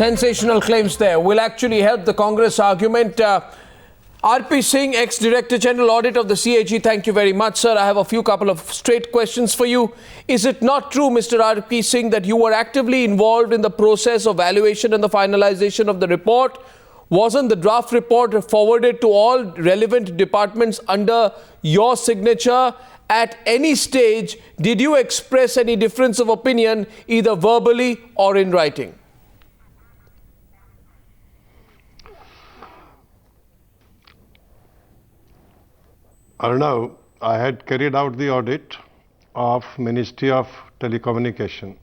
Sensational claims there will actually help the Congress argument. RP Singh, ex-Director General Audit of the CAG, thank you very much, sir. I have a couple of straight questions for you. Is it not true, Mr. RP Singh, that you were actively involved in the process of valuation and the finalization of the report? Wasn't the draft report forwarded to all relevant departments under your signature? At any stage, did you express any difference of opinion, either verbally or in writing? Arnav, I had carried out the audit of Ministry of Telecommunication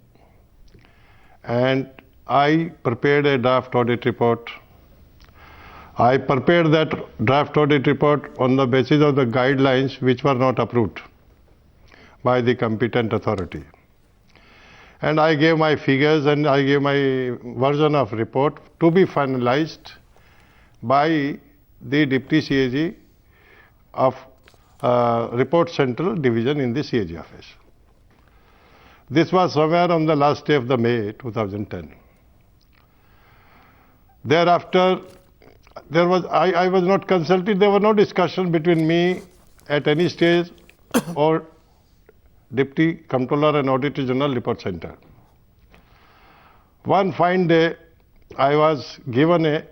and I prepared a draft audit report. I prepared that draft audit report on the basis of the guidelines which were not approved by the competent authority. And I gave my figures and I gave my version of report to be finalized by the Deputy CAG of Report Central Division in the CAG office. This was somewhere on the last day of the May 2010. Thereafter, I was not consulted. There was no discussion between me at any stage or Deputy Comptroller and Auditor General Report Center. One fine day, I was given a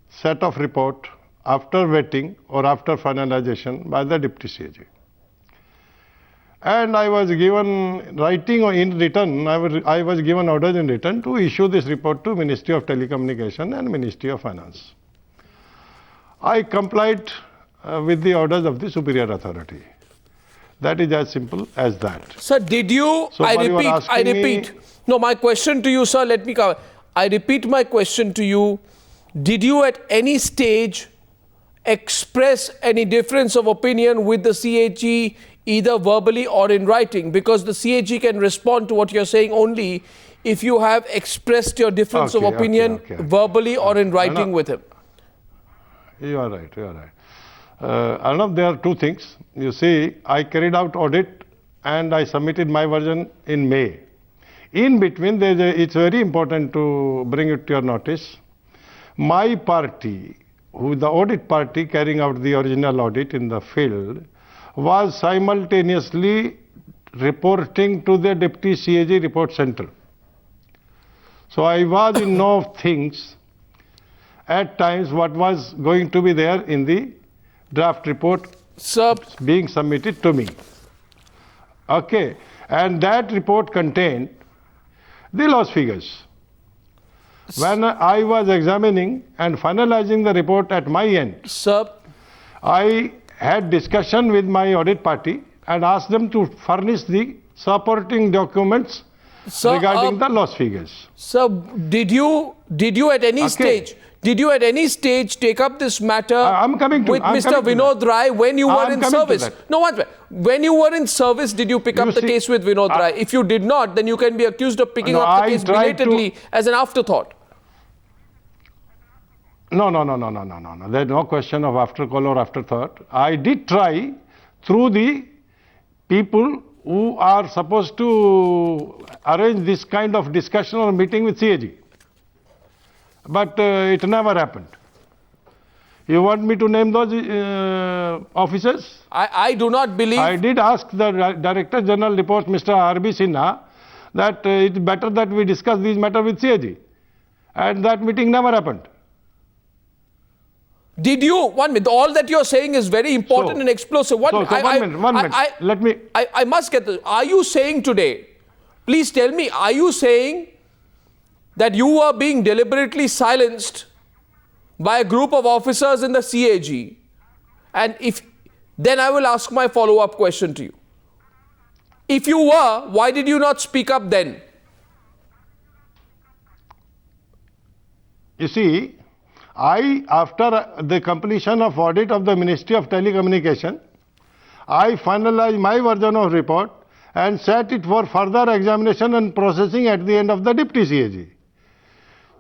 set of report after vetting or after finalization by the Deputy CAG. And I was given writing or in written, I was given orders in written to issue this report to Ministry of Telecommunication and Ministry of Finance. I complied with the orders of the superior authority. That is as simple as that. Sir, did you, so I repeat. No, my question to you, sir, let me cover. I repeat my question to you. Did you at any stage express any difference of opinion with the CAG, either verbally or in writing? Because the CAG can respond to what you're saying only if you have expressed your difference of opinion verbally or in writing with him. You are right, you are right. Arnav, there are two things. You see, I carried out audit and I submitted my version in May. In between, it's very important to bring it to your notice. My party, the audit party carrying out the original audit in the field, was simultaneously reporting to the Deputy CAG Report Center. So I was in know of things at times what was going to be there in the draft report being submitted to me. Okay, and that report contained the loss figures. When I was examining and finalizing the report at my end, I had discussion with my audit party and asked them to furnish the supporting documents regarding the loss figures. Sir, did you at any stage? Did you at any stage take up this matter with Mr. Vinod Rai when you were in service? No, when you were in service, did you pick up the case with Vinod Rai? If you did not, then you can be accused of picking up the case belatedly as an afterthought. No. There's no question of aftercall or afterthought. I did try through the people who are supposed to arrange this kind of discussion or meeting with CAG. But it never happened. You want me to name those officers? I do not believe. I did ask the Director General Report, Mr. R.B. Sinha, that it's better that we discuss these matters with CAG. And that meeting never happened. Did you? 1 minute. All that you're saying is very important and explosive. One minute. Let me. I must get this. Are you saying today, please tell me, are you saying that you are being deliberately silenced by a group of officers in the CAG? And then I will ask my follow-up question to you. If you were, why did you not speak up then? You see, after the completion of audit of the Ministry of Telecommunication, I finalized my version of report and set it for further examination and processing at the end of the Deputy CAG.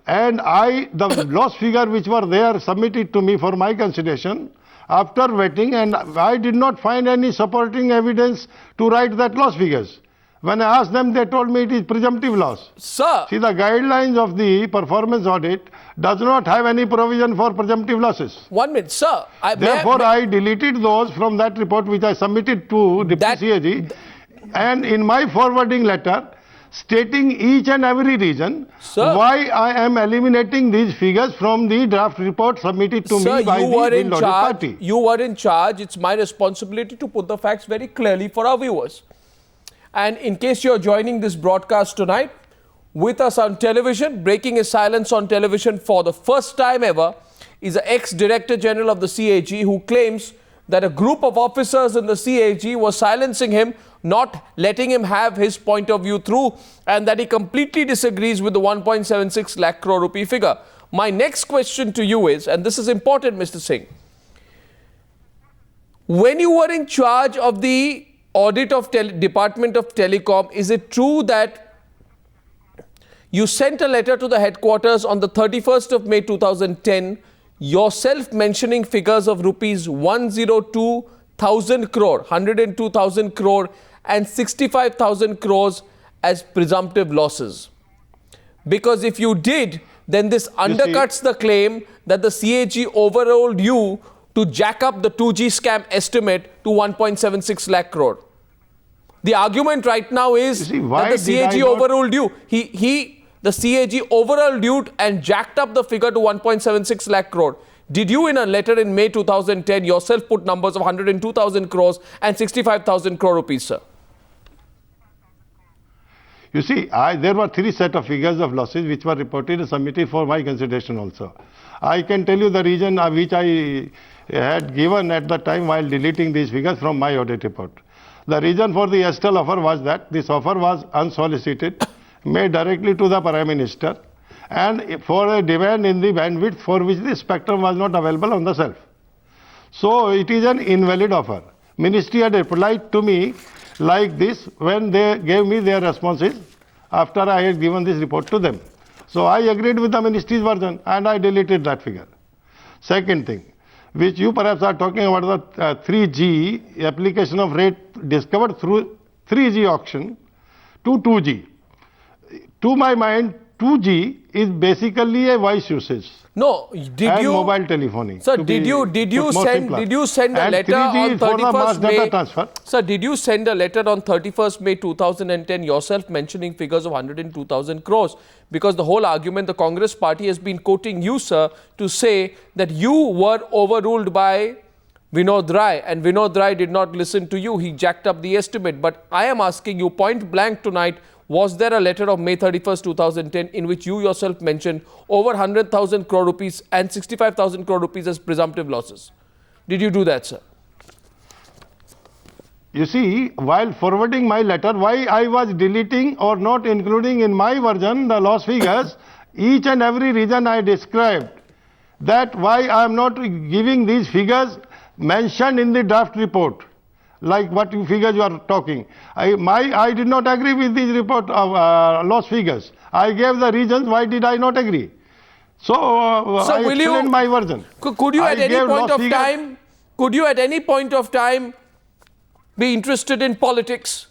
And the loss figure which were there submitted to me for my consideration after vetting, and I did not find any supporting evidence to write that loss figures. When I asked them, they told me it is presumptive loss. Sir. See, the guidelines of the performance audit does not have any provision for presumptive losses. 1 minute, sir. Therefore, I deleted those from that report which I submitted to the CAG, and in my forwarding letter, stating each and every reason why I am eliminating these figures from the draft report submitted to me by the bill audit party. You were in charge. It's my responsibility to put the facts very clearly for our viewers. And in case you're joining this broadcast tonight, with us on television, breaking his silence on television for the first time ever, is the ex-Director General of the CAG who claims that a group of officers in the CAG was silencing him, not letting him have his point of view through, and that he completely disagrees with the 1.76 lakh crore rupee figure. My next question to you is, and this is important, Mr. Singh, when you were in charge of the audit of Department of Telecom, is it true that you sent a letter to the headquarters on the 31st of May 2010, yourself mentioning figures of rupees 102,000 crore, 102,000 crore and 65,000 crores as presumptive losses? Because if you did, then this undercuts the claim that the CAG overruled you to jack up the 2G scam estimate to 1.76 lakh crore. The argument right now is that the CAG overruled you. The CAG overruled you and jacked up the figure to 1.76 lakh crore. Did you, in a letter in May 2010, yourself put numbers of 102,000 crores and 65,000 crore rupees, sir? You see, there were 3 sets of figures of losses which were reported and submitted for my consideration also. I can tell you the reason which I had given at the time while deleting these figures from my audit report. The reason for the Estel offer was that this offer was unsolicited, made directly to the Prime Minister, and for a demand in the bandwidth for which the spectrum was not available on the shelf. So it is an invalid offer. Ministry had replied to me like this when they gave me their responses after I had given this report to them. So I agreed with the ministry's version and I deleted that figure. Second thing, which you perhaps are talking about, the 3G application of rate discovered through 3G auction to 2G. To my mind, 2G is basically a voice usage. No, mobile telephony. Sir, did you send a letter on 31st May? Sir, did you send a letter on 31st May 2010 yourself mentioning figures of 102,000 crores? Because the whole argument, the Congress party has been quoting you, sir, to say that you were overruled by Vinod Rai, and Vinod Rai did not listen to you. He jacked up the estimate. But I am asking you point blank tonight, was there a letter of May 31st, 2010 in which you yourself mentioned over 100,000 crore rupees and 65,000 crore rupees as presumptive losses? Did you do that, sir? You see, while forwarding my letter, why I was deleting or not including in my version the loss figures, each and every reason I described, that why I am not giving these figures mentioned in the draft report. Like what figures you are talking. I did not agree with this report of loss figures. I gave the reasons why did I not agree. So I explained my version. Could you at any point of time be interested in politics?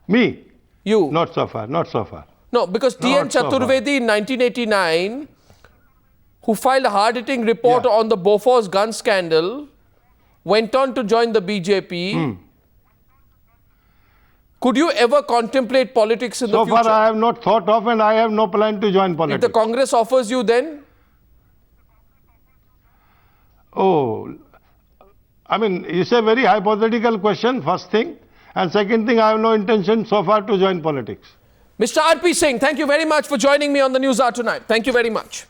Me? You? Not so far, not so far. No, because T.N. Chaturvedi in 1989, who filed a hard-hitting report on the Bofors gun scandal, went on to join the BJP. Could you ever contemplate politics in the future? So far I have not thought of and I have no plan to join politics. If the Congress offers you then? Oh, I mean, it's a very hypothetical question, first thing. And second thing, I have no intention so far to join politics. Mr. R.P. Singh, thank you very much for joining me on the Newshour tonight. Thank you very much.